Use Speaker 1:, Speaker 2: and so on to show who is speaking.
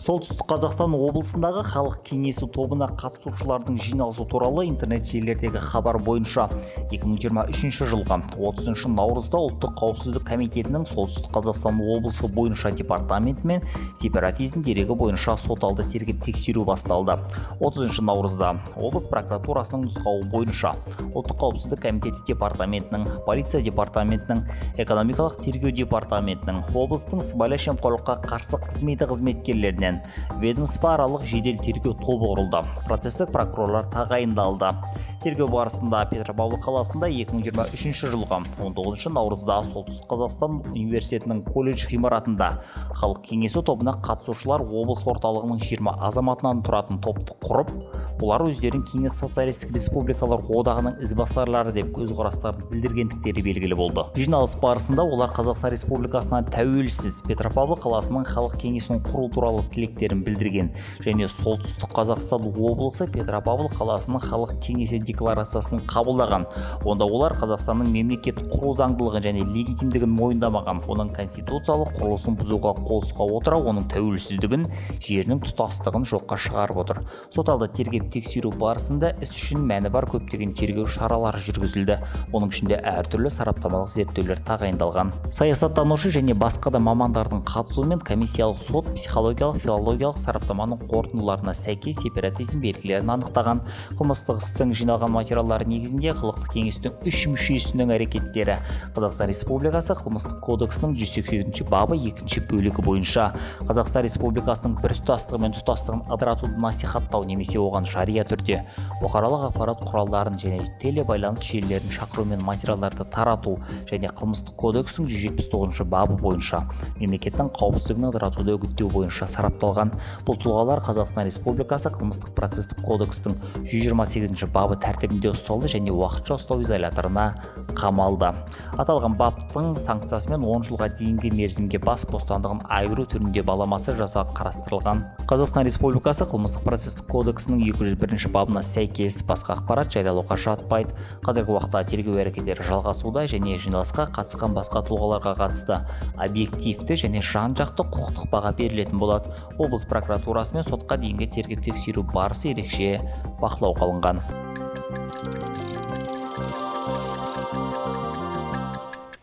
Speaker 1: Солтүстік Қазақстан облысындағы халық кеңесі тобына қатысушылардың жиналысы туралы интернет желілердегі хабар бойынша 2023 жылғы 30 наурызда ұлттық қауіпсіздік комитетінің Солтүстік Қазақстан облысы бойынша департаментімен сепаратизм дерегі бойынша соталды тергеп-тексеру басталды. 30 наурызда облыс прокуратурасының нұсқауы бойынша ұлттық қауіпсіздік комитеті департаментінің, полиция департаментінің, экономикалық тергеу департаментінің, облыстың сыбайлас жемқорлыққа қарсы қызметі қызметкерлерінен ведомствоаралық жедел тергеу тобы құрылды. Процестік прокурорлар тағайындалды. Тергеу барысында Петропавл қаласында 2023 жылғы 19 наурызда Солтүстік Қазақстан университетінің колледж ғимаратында халық кеңесі тобына қатысушылар облыс орталығының 20 азаматынан тұратын топты құрып, олар өздерін Кеңес социалистік республикалар одағының ізбасарлары деп көзқарастарын білдіргендіктері белгілі болды. Жиналыс барысында олар Қазақстан Республикасынан тәуелсіз Петропавл қаласының халық кеңесін құру туралы тілектерін білдірген және Солтүстік Қазақстан облысы Петропавл қаласының халық кеңесі декларациясын қабылдаған. Онда олар Қазақстанның мемлекет құру заңдылығын және легитимдігін мойындамаған, оның конституциялық құрылысын бұзуға қол сұға отыра, оның тәуелсіздігін, жерінің тұтастығын жоққа шығарып отыр. Соталды тергеп-тексеру барысында іс үшін мәні бар көптеген тергеу шаралары жүргізілді. Оның ішінде әртүрлі сараптамалық зерттеулер тағайындалған. Саясаттанушы және басқа да мамандардың қатысуымен комиссиялық сот психологиялық филологиялық сараптаманың қорытындыларына сәйкес сепаратизм белгілерін анықтаған. Қылмыстық істің жиналған материалдары негізінде қылықтық кеңестің 3 мүшесінің әрекеттері Қазақстан Республикасы қылмыстық кодексінің 180 бабы 2 бөлігі бойынша Қазақстан Республикасының біртұтастығы мен тұтастығын ыдыратуды насихаттау немесе оған жария түрде бұқаралық ақпарат құралдарын және телебайланыс желілерін шақырумен материалдарды тарату және қылмыстық кодекстің 179 бабы бойынша мемлекеттің қауіпсіздігін ыдыратуды үгіттеу бойынша сарапталған. Бұл тұлғалар Қазақстан Республикасы қылмыстық процестік кодекстің 128 бабы тәртібінде ұсталды және уақытша ұстау изоляторына қамалды. Аталған баптың санкциясымен 10 жылға дейінгі мерзімге бас бостандығын айыру түрінде баламасы жаза қарастырылған. Қазақстан Республикасы қылмыстық процестік кодексінің 201 бабына сәйкес басқа ақпарат жариялауға жатпайды. Қазіргі уақытта тергеу әрекеттері жалғасуда және жиналысқа қатысқан басқа тұлғаларға қатысты объективті және жан-жақты құқықтық баға берілетін болады. Облыс прокуратурасы мен сотқа дейінгі тергеп-тексеру барысы ерекше бақылауға алынған.